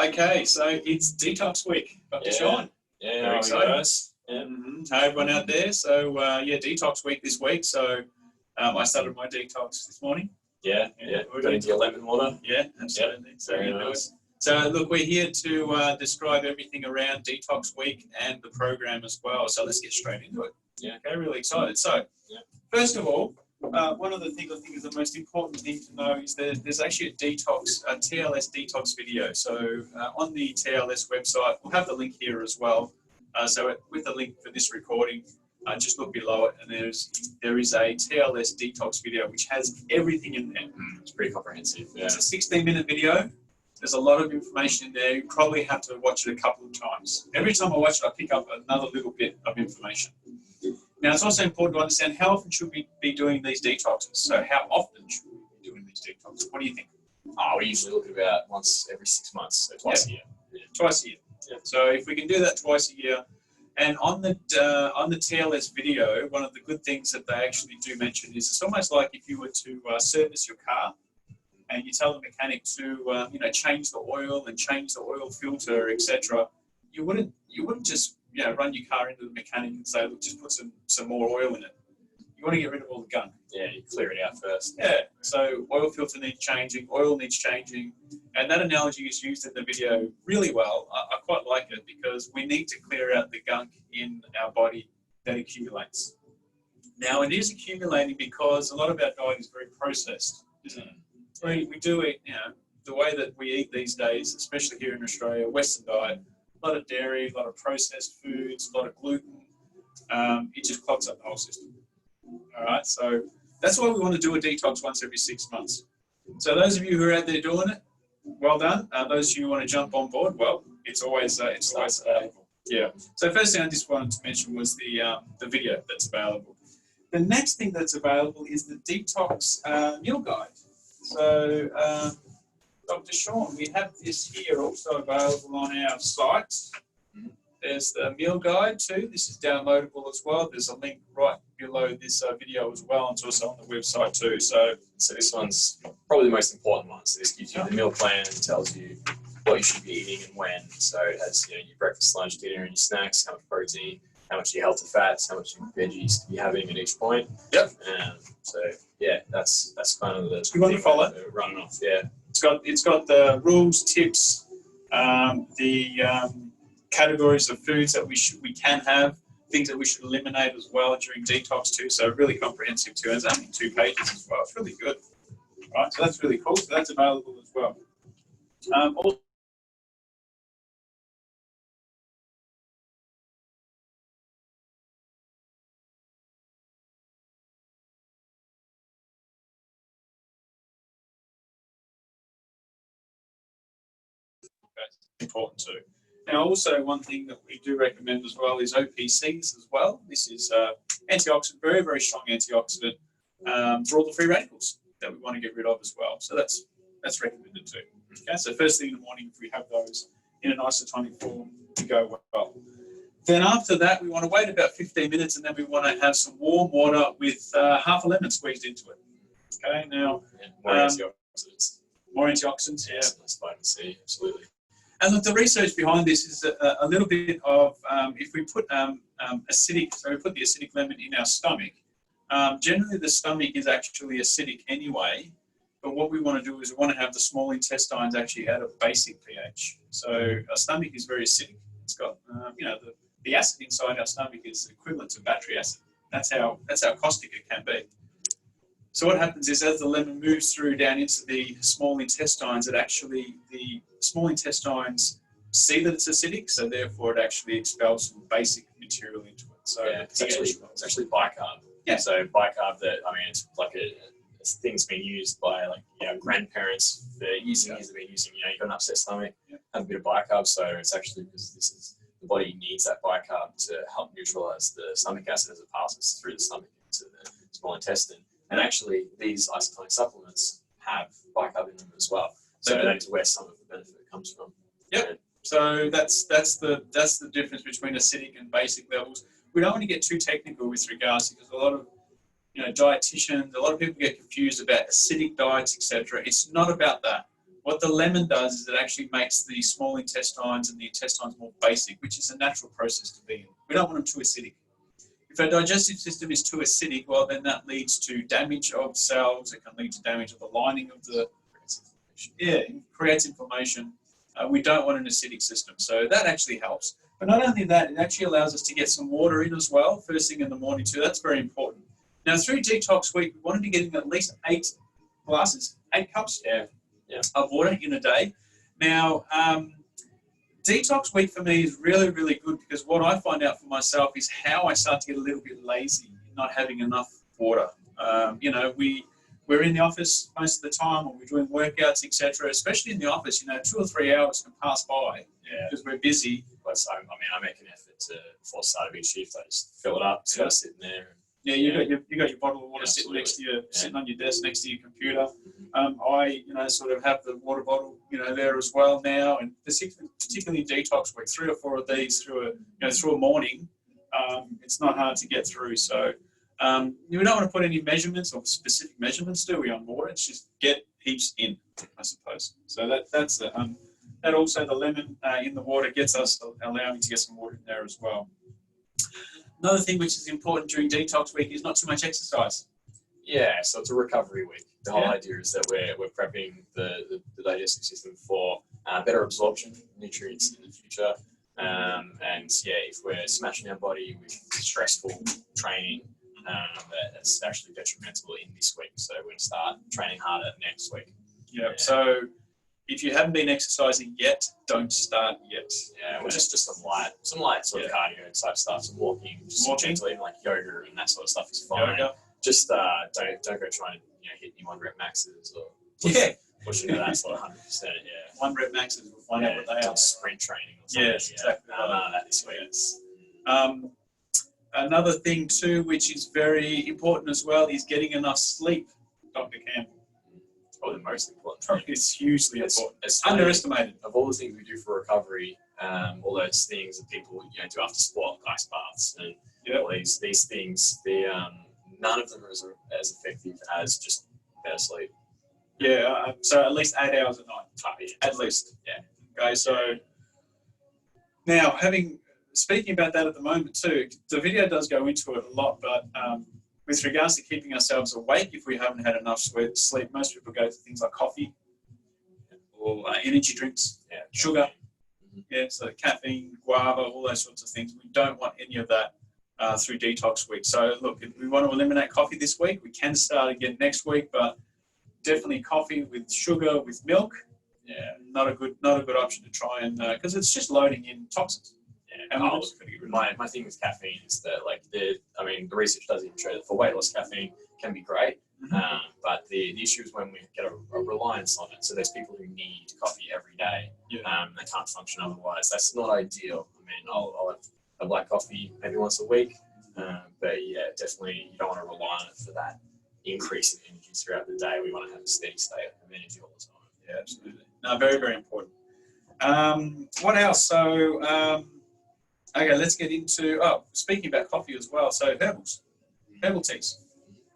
Okay, so it's Detox Week, Dr. Sean. Yeah, Very excited. guys. Yeah. Hi, everyone out there. So, yeah, Detox Week this week. So, I started my detox this morning. Yeah. Got into your lemon water. Yeah, absolutely. Yep. So, Very nice. So, look, we're here to describe everything around Detox Week and the program as well. So, let's get straight into it. Yeah. Okay, really excited. So, first of all, one of the things I think is the most important thing to know is that there's actually a TLS detox video. So on the TLS website, we'll have the link here as well. So with the link for this recording, just look below it, and there is a TLS detox video which has everything in there. It's pretty comprehensive. Yeah. It's a 16-minute video. There's a lot of information in there. You probably have to watch it a couple of times. Every time I watch it, I pick up another little bit of information. Now, it's also important to understand how often should we be doing these detoxes. So how often should we be doing these detoxes? What do you think? We usually look at about once every 6 months, so twice a year. Yeah. Twice a year. Yeah. So if we can do that twice a year, and on the TLS video, one of the good things that they actually do mention is it's almost like if you were to service your car, and you tell the mechanic to change the oil and change the oil filter, etc. You wouldn't just run your car into the mechanic and say, look, just put some more oil in it. You want to get rid of all the gunk. Yeah, you clear it out first. Yeah, so oil filter needs changing, oil needs changing, and that analogy is used in the video really well. I quite like it because we need to clear out the gunk in our body that accumulates. Now, it is accumulating because a lot of our diet is very processed, isn't it? We do eat, the way that we eat these days, especially here in Australia, Western diet, a lot of dairy, a lot of processed foods, a lot of gluten. It just clogs up the whole system. All right, so that's why we want to do a detox once every 6 months. So those of you who are out there doing it, well done. Those of you who want to jump on board, well, it's always available. Yeah. So first thing I just wanted to mention was the video that's available. The next thing that's available is the detox meal guide. So Dr. Sean, we have this here also available on our site. There's the meal guide too. This is downloadable as well. There's a link right below this video as well. It's also on the website too. So this one's probably the most important one. So this gives you the meal plan and tells you what you should be eating and when. So it has your breakfast, lunch, dinner, and your snacks, how much protein, how much of your healthy fats, how much veggies to be having at each point. Yep. So yeah, that's kind of the you want to follow running off. Yeah. It's got the rules, tips, the categories of foods that we can have, things that we should eliminate as well during detox too. So really comprehensive too. It's only 2 pages as well. It's really good. All right, so that's really cool. So that's available as well. Also, important too. Now, also one thing that we do recommend as well is OPCs as well. This is antioxidant, very, very strong antioxidant for all the free radicals that we want to get rid of as well. So that's recommended too. Okay, so first thing in the morning, if we have those in an isotonic form, we go well. Then after that, we want to wait about 15 minutes, and then we want to have some warm water with half a lemon squeezed into it. Okay, now more antioxidants. More antioxidants, yeah. That's vitamin C, absolutely. And look, the research behind this is a little bit of if we put we put the acidic lemon in our stomach. Generally, the stomach is actually acidic anyway. But what we want to do is we want to have the small intestines actually at a basic pH. So our stomach is very acidic. It's got the acid inside our stomach is equivalent to battery acid. That's how caustic it can be. So what happens is as the lemon moves through down into the small intestines, the small intestines see that it's acidic, so therefore it actually expels some basic material into it. So it's actually bicarb. Yeah. So bicarb it's like a thing's been used by grandparents for years and years. They've been using, you've got an upset stomach, have a bit of bicarb. So it's actually because the body needs that bicarb to help neutralize the stomach acid as it passes through the stomach into the small intestine. And actually, these isotonic supplements have bicarb in them as well. So that is where some of the benefit comes from. Yep. So that's the difference between acidic and basic levels. We don't want to get too technical with regards because a lot of dietitians, a lot of people get confused about acidic diets, etc. It's not about that. What the lemon does is it actually makes the small intestines and the intestines more basic, which is a natural process to be in. We don't want them too acidic. If our digestive system is too acidic, well, then that leads to damage of cells. It can lead to damage of the lining of the, it creates inflammation. We don't want an acidic system. So that actually helps. But not only that, it actually allows us to get some water in as well, first thing in the morning too. That's very important. Now, through Detox Week, we want to be getting at least 8 cups of water in a day. Now, Detox Week for me is really, really good because what I find out for myself is how I start to get a little bit lazy in not having enough water. You know, we're in the office most of the time, or we're doing workouts, etc. Especially in the office, you know, 2 or 3 hours can pass by because we're busy. But so, I mean, I make an effort to, before the start of each shift, I just fill it up, sort of sitting there. Yeah, you got your bottle of water sitting next to you, sitting on your desk next to your computer. I, you know, sort of have the water bottle, you know, there as well now, and particularly in Detox Week, 3 or 4 of these through a morning, it's not hard to get through. So we don't want to put any measurements or specific measurements, do we, on water? It's just get heaps in, I suppose. So that's it. That also, the lemon in the water gets us allowing to get some water in there as well. Another thing which is important during Detox Week is not too much exercise. Yeah, so it's a recovery week. The whole idea is that we're prepping the digestive system for better absorption of nutrients in the future. And if we're smashing our body with stressful training, that's actually detrimental in this week. So we're going to start training harder next week. Yeah. So if you haven't been exercising yet, don't start yet. Yeah, well, just some light sort of cardio type stuff, some walking, gentle, even like yoga and that sort of stuff is fine. Yoga. Just don't go trying to hit any 1 rep maxes or pushing to that sort of 100%. Yeah, 1 rep maxes. We'll find out what they are. Sprint training or something. Yes, exactly. That this week. Another thing too, which is very important as well, is getting enough sleep, Dr. Campbell. Probably the most important thing. It's hugely important. It's underestimated. Of all the things we do for recovery, all those things that people do after sport, ice baths, and all these things, none of them are as effective as just better sleep. Yeah, so at least 8 hours a night. At least. Yeah. Okay, so now speaking about that at the moment too, the video does go into it a lot, but with regards to keeping ourselves awake, if we haven't had enough sleep, most people go to things like coffee or energy drinks, sugar, so caffeine, guava, all those sorts of things. We don't want any of that through Detox Week. So look, if we want to eliminate coffee this week, we can start again next week, but definitely coffee with sugar, with milk, not a good option to try and because it's just loading in toxins. My thing with caffeine is that the research does even show that for weight loss, caffeine can be great, but the issue is when we get a reliance on it. So there's people who need coffee every day, they can't function otherwise. That's not ideal. I mean, I'll have a black coffee maybe once a week, but definitely you don't want to rely on it for that increase in energy throughout the day. We want to have a steady state of energy all the time. Yeah, absolutely. No, very, very important. What else? So, okay, let's get into, speaking about coffee as well, so herbal teas.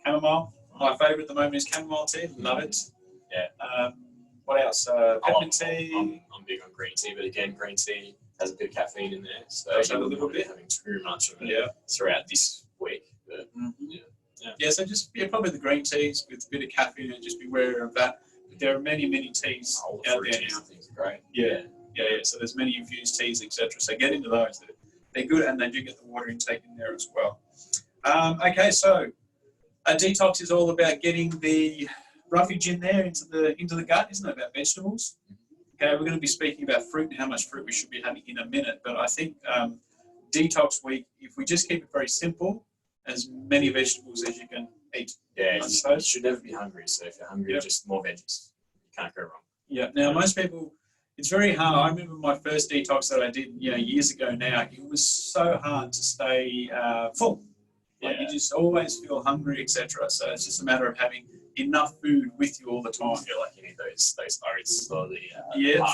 Chamomile, my favourite at the moment is chamomile tea, love it. Yeah. What else? Peppermint tea. I'm big on green tea, but again, green tea has a bit of caffeine in there, so a little bit. Having too much of it throughout this week. But, so just probably the green teas with a bit of caffeine, and just be aware of that. But there are many teas out there now. Things are great. Yeah. So there's many infused teas, etc. So get into those. They're good, and they do get the water intake in there as well. Okay, so a detox is all about getting the roughage in there into the gut, isn't it? About vegetables. Okay, we're going to be speaking about fruit and how much fruit we should be having in a minute. But I think Detox Week, if we just keep it very simple, as many vegetables as you can eat. Yeah, you should never be hungry. So if you're hungry, just more veggies. You can't go wrong. Yeah. Now, most people, it's very hard. I remember my first detox that I did, years ago now. It was so hard to stay full. You just always feel hungry, etc. So it's just a matter of having enough food with you all the time. I feel like you need those oats or the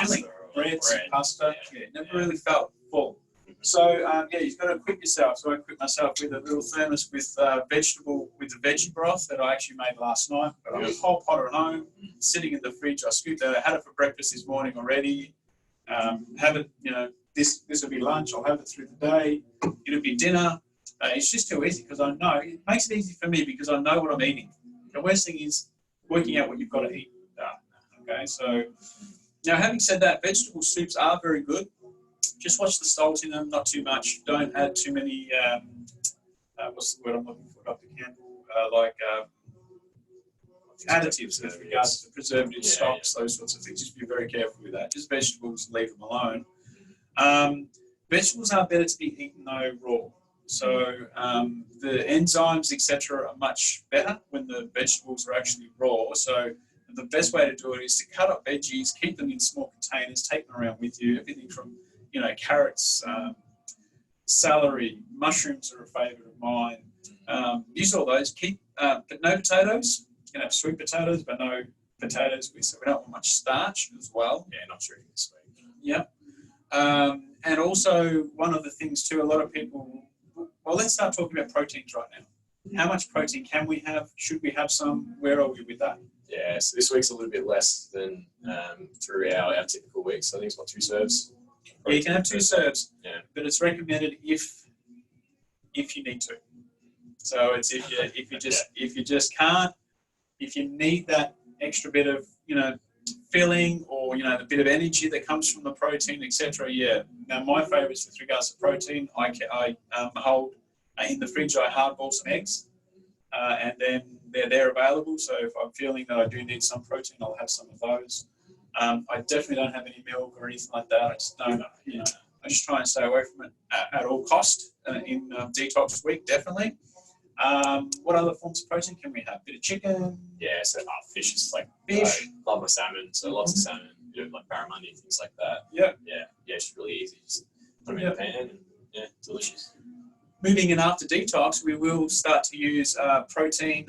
filling breads, pasta. Never really felt full. So yeah, you've got to equip yourself. So I equipped myself with a little thermos with the veggie broth that I actually made last night. Got a whole pot at home, sitting in the fridge. I scooped that. I had it for breakfast this morning already. Have it, this will be lunch. I'll have it through the day. It'll be dinner. It's just too easy because I know it makes it easy for me because I know what I'm eating. The worst thing is working out what you've got to eat. Okay, so now having said that, vegetable soups are very good. Just watch the salt in them, not too much. Don't add too many, what's the word I'm looking for, Dr. Campbell? Additives with regards to preservatives, stocks, those sorts of things. Just be very careful with that. Just vegetables, leave them alone. Vegetables are better to be eaten though raw. So the enzymes, etc., are much better when the vegetables are actually raw. So the best way to do it is to cut up veggies, keep them in small containers, take them around with you. Everything from carrots, celery, mushrooms are a favourite of mine. Use all those. But no potatoes. You can have sweet potatoes, but no potatoes. So we don't want much starch as well. Yeah, not sure this week. Yeah. And also one of the things too, a lot of people. Well, let's start talking about proteins right now. How much protein can we have? Should we have some? Where are we with that? Yeah, so this week's a little bit less than through our typical week. So I think it's 2 serves. Yeah, you can have 2 serves, yeah, but it's recommended if you need to. So it's if you just can't, if you need that extra bit of filling or the bit of energy that comes from the protein, etc. Yeah. Now my favourites with regards to protein, I hold in the fridge. I hardball some eggs, and then they're available. So if I'm feeling that I do need some protein, I'll have some of those. I definitely don't have any milk or anything like that. I just don't. I just try and stay away from it at all cost in detox week. Definitely. What other forms of protein can we have? Bit of chicken. Yeah, so fish is like fish. Love my salmon, so lots of salmon. Like barramundi, things like that. Yeah. Yeah, it's really easy. Just put them in the pan, and delicious. Moving in after detox, we will start to use protein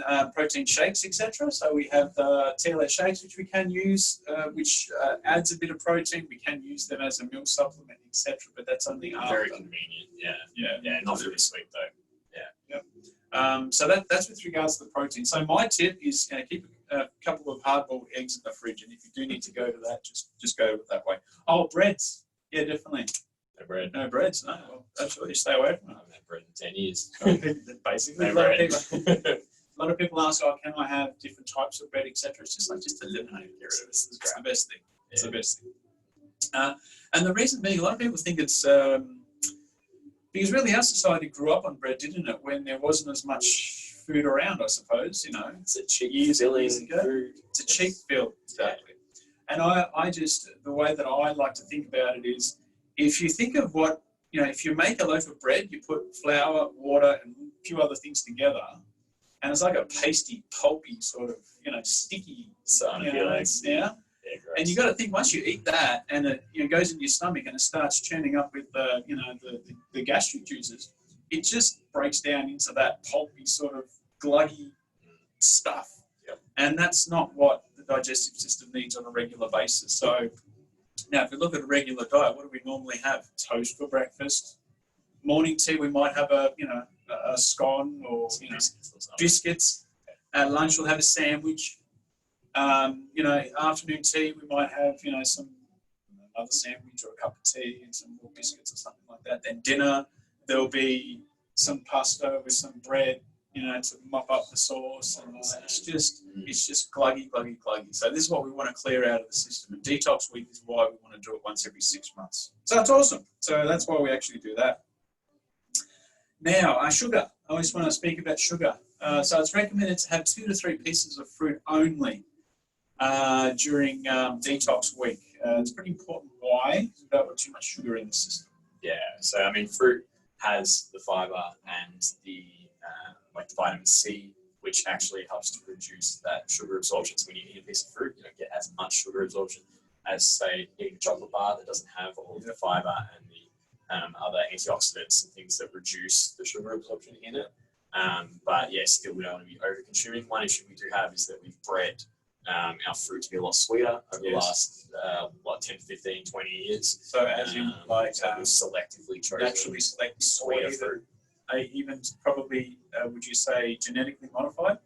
shakes, etc. So we have the TLS shakes, which we can use, which adds a bit of protein. We can use them as a meal supplement, etc. But that's only after. Very convenient. Yeah. Not for this week though. So that's with regards to the protein. So my tip is keep a couple of hard-boiled eggs in the fridge, and if you do need to go to that, just go that way. Oh, breads. Yeah, definitely. No bread. No breads. No, well, absolutely. Stay away from it. I haven't had bread in 10 years. Basically, no bread. A lot of people ask, can I have different types of bread, etc. It's just just eliminate it. Get rid of it. It's the best thing. It's the best thing. And the reason being, a lot of people think it's because really our society grew up on bread, didn't it? When there wasn't as much food around, I suppose. It's a cheap filling food. It's a cheap fill, exactly. And I just, the way that I like to think about it is, if you think of what, if you make a loaf of bread, you put flour, water, and a few other things together, and it's like a pasty, pulpy sort of, sticky. Yeah. And you got to think, once you eat that and it goes into your stomach and it starts churning up with the gastric juices, it just breaks down into that pulpy sort of gluggy stuff. Yep. And that's not what the digestive system needs on a regular basis. So now, if we look at a regular diet, what do we normally have? Toast for breakfast. Morning tea, we might have a scone or biscuits. At lunch, we'll have a sandwich. Afternoon tea, we might have, another sandwich or a cup of tea and some more biscuits or something like that. Then dinner, there'll be some pasta with some bread, to mop up the sauce and all that. It's just gluggy. So this is what we want to clear out of the system. And detox week is why we want to do it once every 6 months. So that's awesome. So that's why we actually do that. Now, sugar. I just want to speak about sugar. So it's recommended to have 2 to 3 pieces of fruit only during detox week. It's pretty important why. We don't want too much sugar in the system. Yeah, so fruit has the fiber and the vitamin C, which actually helps to reduce that sugar absorption. So when you eat a piece of fruit, you don't get as much sugar absorption as, say, eating a chocolate bar that doesn't have all of the fiber and the other antioxidants and things that reduce the sugar absorption in it. But yeah, still we don't want to be over consuming. One issue we do have is that we've bred our fruit to be a lot sweeter over the last 10, 15, 20 years. So as in like selectively chosen naturally selected sweeter fruit. Even probably, would you say genetically modified?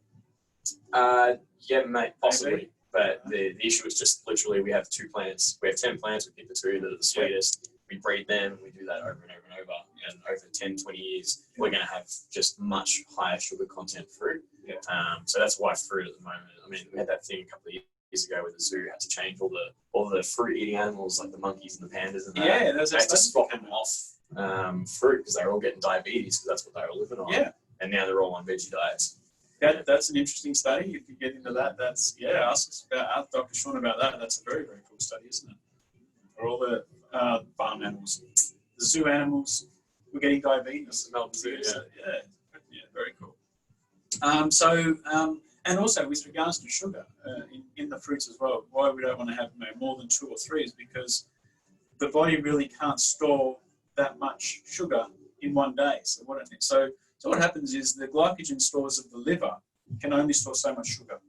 Yeah, mate, possibly. Maybe. But the issue is just literally we have 2 plants. We have 10 plants. We pick the 2 that are the sweetest. We breed them. We do that over and over and over. And over 10, 20 years, we're going to have just much higher sugar content fruit. So that's why fruit at the moment. I mean, we had that thing a couple of years ago where the zoo had to change all the fruit-eating animals like the monkeys and the pandas and that. Yeah, they had to swap them off fruit because they were all getting diabetes because that's what they were living on. Yeah. And now they're all on veggie diets. That's an interesting study. If you get into that, ask Dr. Sean about that. That's a very, very cool study, isn't it? For all the farm animals, the zoo animals were getting diabetes. Yeah, very cool. And also with regards to sugar in the fruits as well, why we don't want to have more than 2 or 3 is because the body really can't store that much sugar in one day. So what happens is the glycogen stores of the liver can only store so much sugar.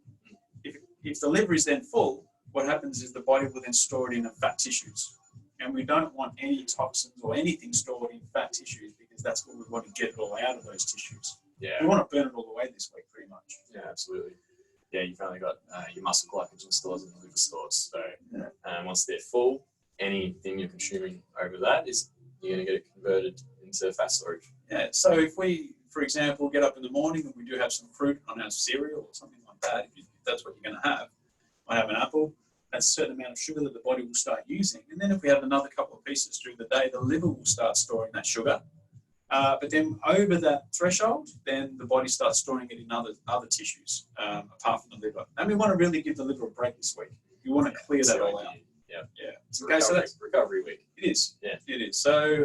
If the liver is then full, what happens is the body will then store it in the fat tissues. And we don't want any toxins or anything stored in fat tissues because that's what we want to get it all out of those tissues. Yeah. We want to burn it all away this way, pretty much. Yeah, absolutely. Yeah, you've only got your muscle glycogen stores and the liver stores. So once they're full, anything you're consuming over that you're going to get it converted into fat storage. Yeah, so if we, for example, get up in the morning and we do have some fruit on our cereal or something like that, if that's what you're going to have, I have an apple, that's a certain amount of sugar that the body will start using. And then if we have another couple of pieces during the day, the liver will start storing that sugar. But then over that threshold, then the body starts storing it in other tissues, apart from the liver. And we want to really give the liver a break this week. We want to clear that all out. Yeah. Okay, so that's recovery week. It is. Yeah, it is. So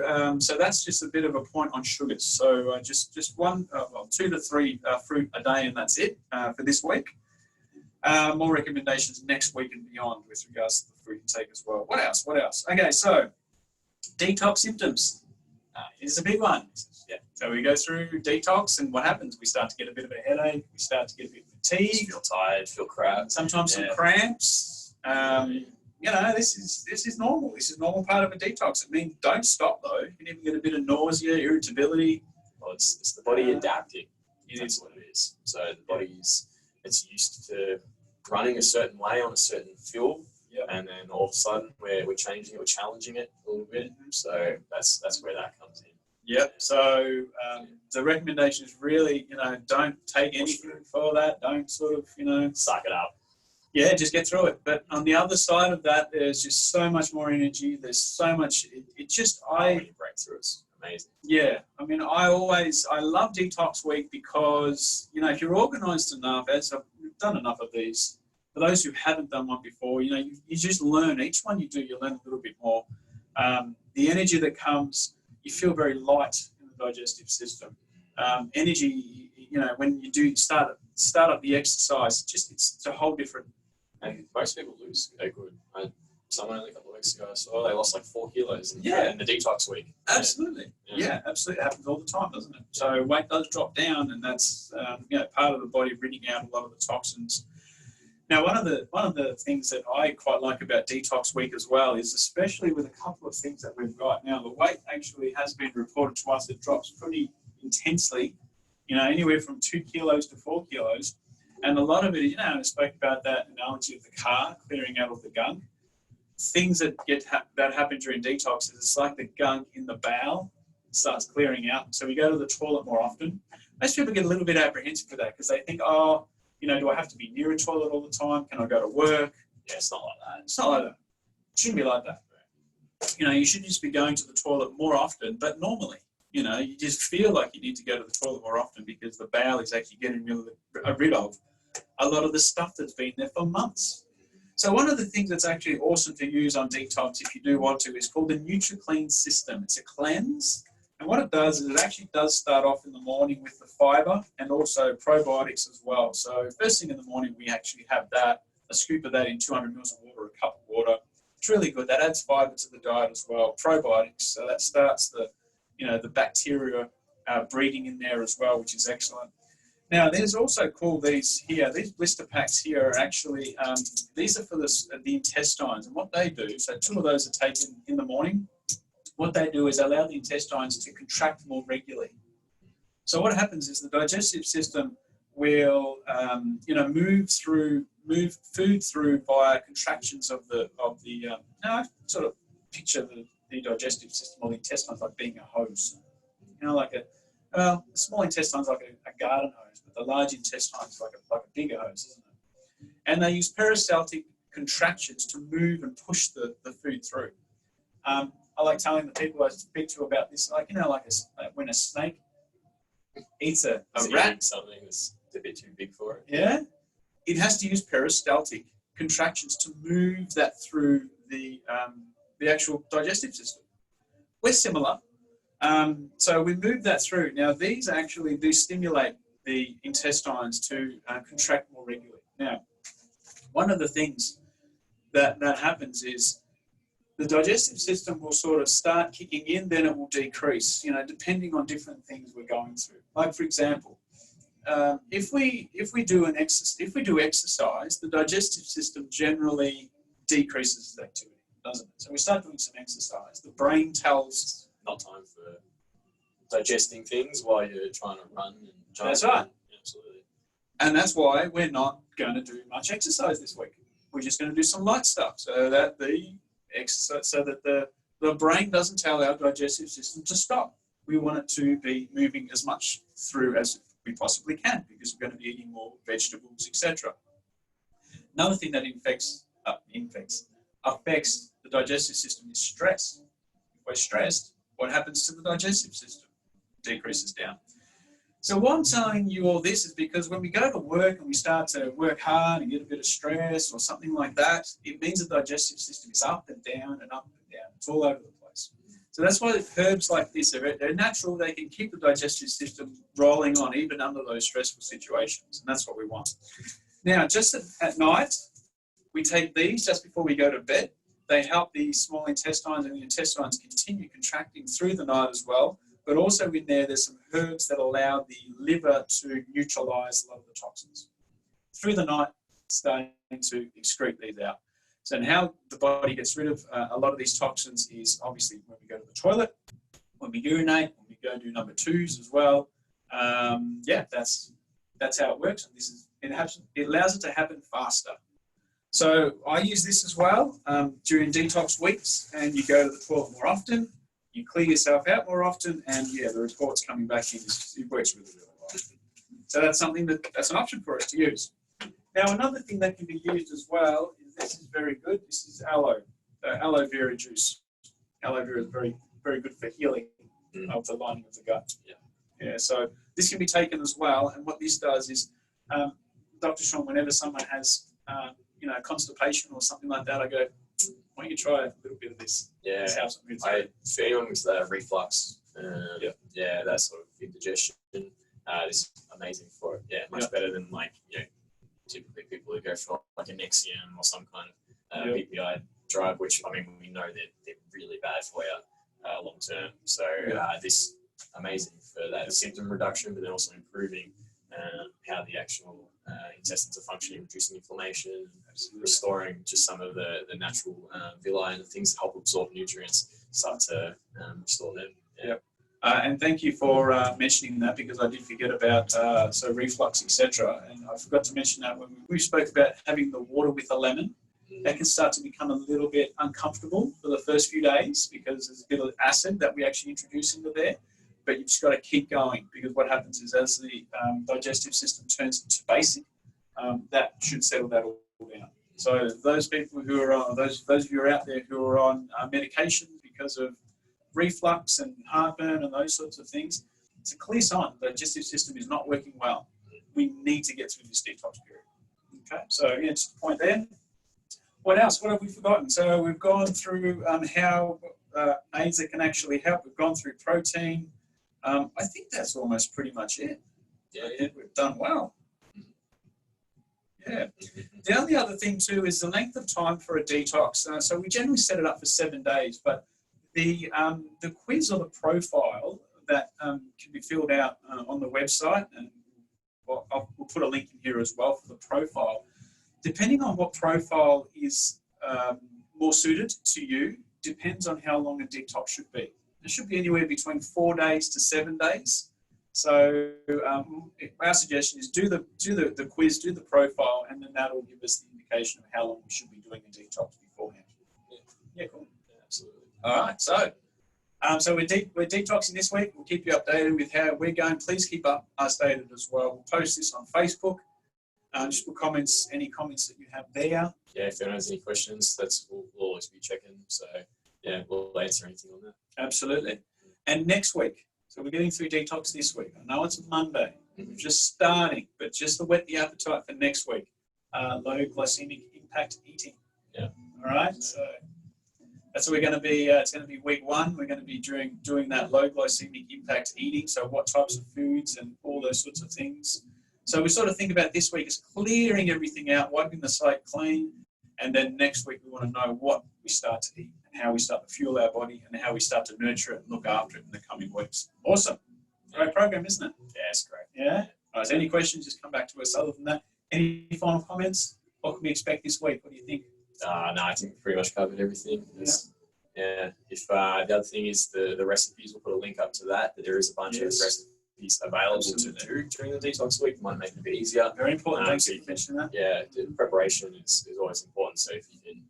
that's just a bit of a point on sugars. So just 2 to 3 fruit a day, and that's it for this week. More recommendations next week and beyond with regards to the fruit intake as well. What else? Okay, so detox symptoms is a big one. Yeah. So we go through detox, and what happens? We start to get a bit of a headache. We start to get a bit of fatigue. Feel tired. Feel cramped. Sometimes some cramps. This is normal. This is a normal part of a detox. It means don't stop though. You can even get a bit of nausea, irritability. Well, it's the body adapting. That's what it is. So the body's it's used to running a certain way on a certain fuel, and then all of a sudden we're changing it, we're challenging it a little bit. So that's where that comes in. Yep. So the recommendation is really, don't take anything for that. Don't sort of, suck it up. Yeah, just get through it. But on the other side of that, there's just so much more energy. There's so much. When you break through, it's amazing. Yeah, I mean, I love Detox Week because if you're organised enough, as I've done enough of these. For those who haven't done one before, you just learn. Each one you do, you learn a little bit more. The energy that comes, you feel very light in the digestive system. Energy, when you do start up the exercise, it's a whole different. And most people lose good. Someone only a couple of weeks ago I saw they lost like 4 kilos in the detox week. Absolutely. Yeah, absolutely. It happens all the time, doesn't it? So weight does drop down, and that's part of the body bringing out a lot of the toxins. Now, one of the things that I quite like about Detox Week as well is, especially with a couple of things that we've got now, the weight actually has been reported to us. It drops pretty intensely, anywhere from 2 kilos to 4 kilos. And a lot of it, I spoke about that analogy of the car clearing out of the gunk. Things that happen during detox is it's like the gunk in the bowel starts clearing out. So we go to the toilet more often. Most people get a little bit apprehensive for that because they think, do I have to be near a toilet all the time? Can I go to work? Yeah, it's not like that. It's not like that. It shouldn't be like that. You should just be going to the toilet more often, but normally. You just feel like you need to go to the toilet more often because the bowel is actually getting rid of a lot of the stuff that's been there for months. So one of the things that's actually awesome to use on detox, if you do want to, is called the NutriClean system. It's a cleanse. And what it does is it actually does start off in the morning with the fiber and also probiotics as well. So first thing in the morning, we actually have a scoop of that in 200 mils of water, a cup of water. It's really good. That adds fiber to the diet as well. Probiotics, so that starts the bacteria breeding in there as well, which is excellent. Now, there's also called these here, these blister packs here are actually, these are for the intestines. And what they do, so 2 of those are taken in the morning. What they do is allow the intestines to contract more regularly. So what happens is the digestive system will, move food through via contractions of the sort of picture the digestive system or the intestines like being a hose. The small intestine's like a garden hose, but the large intestine's like a bigger hose, isn't it? And they use peristaltic contractions to move and push the food through. I like telling the people I speak to about this, when a snake eats a rat, something that's a bit too big for it. Yeah, it has to use peristaltic contractions to move that through the actual digestive system. We're similar. So we move that through. Now, these actually do stimulate the intestines to contract more regularly. Now, one of the things that happens is the digestive system will sort of start kicking in, then it will decrease, depending on different things we're going through. Like, for example, if we do exercise, the digestive system generally decreases its activity, doesn't it? So we start doing some exercise. The brain tells... Not time for digesting things while you're trying to run and jump. That's right. Absolutely. And that's why we're not going to do much exercise this week. We're just going to do some light stuff so that the brain doesn't tell our digestive system to stop. We want it to be moving as much through as we possibly can because we're going to be eating more vegetables, etc. Another thing that affects the digestive system is stress. If we're stressed, what happens to the digestive system? Decreases down. So why I'm telling you all this is because when we go to work and we start to work hard and get a bit of stress or something like that, it means the digestive system is up and down and up and down. It's all over the place. So that's why herbs like this, they're natural. They can keep the digestive system rolling on even under those stressful situations. And that's what we want. Now, just at night, we take these just before we go to bed. They help the small intestines, and the intestines continue contracting through the night as well. But also in there's some herbs that allow the liver to neutralise a lot of the toxins. Through the night, starting to excrete these out. So how the body gets rid of a lot of these toxins is obviously when we go to the toilet, when we urinate, when we go do number 2s as well. That's how it works. And it allows it to happen faster. So I use this as well during detox weeks, and you go to the toilet more often, you clear yourself out more often, and the report's coming back in. It works really, really well. So that's something that's an option for us to use. Now, another thing that can be used as well is this is very good. This is aloe, aloe vera juice. Aloe vera is very, very good for healing of the lining of the gut. Yeah. So this can be taken as well, and what this does is, Dr. Sean, whenever someone has constipation or something like that, I go, why don't you try a little bit of this? Yeah, for anyone with reflux, that sort of indigestion, this is amazing for it. Yeah, much better than typically people who go for like a Nexium or some kind of PPI drug, which we know that they're really bad for you long term. So this amazing for that symptom reduction, but then also improving how the actual intestines are functioning, reducing inflammation, restoring just some of the natural villi and the things that help absorb nutrients, start to restore them. Yeah. And thank you for mentioning that, because I did forget about reflux, etc. And I forgot to mention that when we spoke about having the water with a lemon. That can start to become a little bit uncomfortable for the first few days because there's a bit of acid that we actually introduce into there. But you've just got to keep going, because what happens is as the digestive system turns into basic, that should settle that all down. So those people who are on, those of you who are out there who are on medication because of reflux and heartburn and those sorts of things, it's a clear sign the digestive system is not working well. We need to get through this detox period. Okay, so just a point there. What else? What have we forgotten? So we've gone through how aids that can actually help. We've gone through protein. I think that's almost pretty much it. Yeah, we've done well. Yeah. The only other thing too is the length of time for a detox. So we generally set it up for 7 days, but the quiz or the profile that can be filled out on the website, and we'll put a link in here as well for the profile. Depending on what profile is more suited to you, depends on how long a detox should be. It should be anywhere between 4 days to 7 days. So our suggestion is do the quiz, do the profile, and then that will give us the indication of how long we should be doing a detox beforehand. Yeah, cool. Yeah, absolutely. All right, so we're detoxing this week. We'll keep you updated with how we're going. Please keep us updated as well. We'll post this on Facebook. Just put comments, any comments that you have there. Yeah, if anyone has any questions, we'll always be checking. So yeah, we'll answer anything on that. Absolutely. And next week, so we're getting through detox this week. I know it's a Monday. We're just starting, but just to whet the appetite for next week, low glycemic impact eating. Yeah. All right. So that's what we're going to be. It's going to be week 1. We're going to be doing that low glycemic impact eating. So what types of foods and all those sorts of things. So we sort of think about this week as clearing everything out, wiping the slate clean, and then next week we want to know what we start to eat and how we start to fuel our body and how we start to nurture it and look after it in the coming weeks. Awesome. Great program, isn't it? Yeah, it's great. Yeah. All right, so any questions, just come back to us. Other than that, any final comments? What can we expect this week? What do you think? No, I think we pretty much covered everything. Yeah. If the other thing is the recipes, we'll put a link up to that. There is a bunch of recipes available to do during the detox week. Might make it a bit easier. Very important. Thanks for mentioning that. Yeah, the preparation is always important. So if you can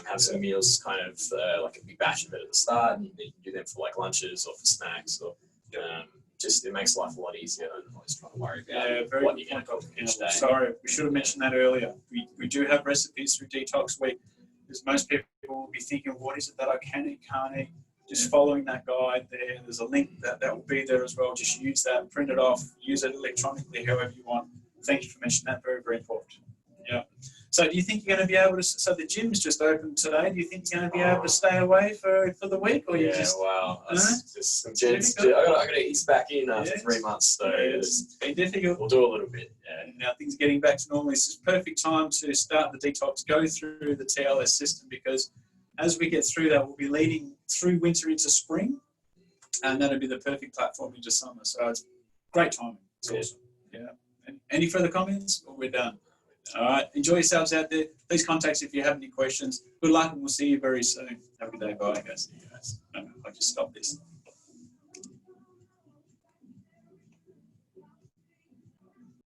have some meals, kind of like a big batch of it at the start, and you can do them for like lunches or for snacks, or just it makes life a lot easier than always trying to worry about what you're going to cook each day. Sorry, we should have mentioned that earlier. We do have recipes through detox week, because most people will be thinking, what is it that I can eat, can't eat? Just following that guide there. There's a link that will be there as well. Just use that, print it off, use it electronically, however you want. Thank you for mentioning that. Very, very important. Yeah. So do you think you're going to be able to, so the gym's just opened today. Do you think you're going to be able to stay away for the week? Or Wow. Just some gents. I got to ease back in after 3 months. So it's been difficult. We'll do a little bit. Yeah. Now things are getting back to normal. This is perfect time to start the detox, go through the TLS system, because as we get through that, we'll be leading through winter into spring, and that'll be the perfect platform into summer. So it's great timing. It's awesome. Yeah. And any further comments, or we're done? All right. Enjoy yourselves out there. Please contact us if you have any questions. Good luck, and we'll see you very soon. Have a good day. Bye, guys. See you guys. I just stop this.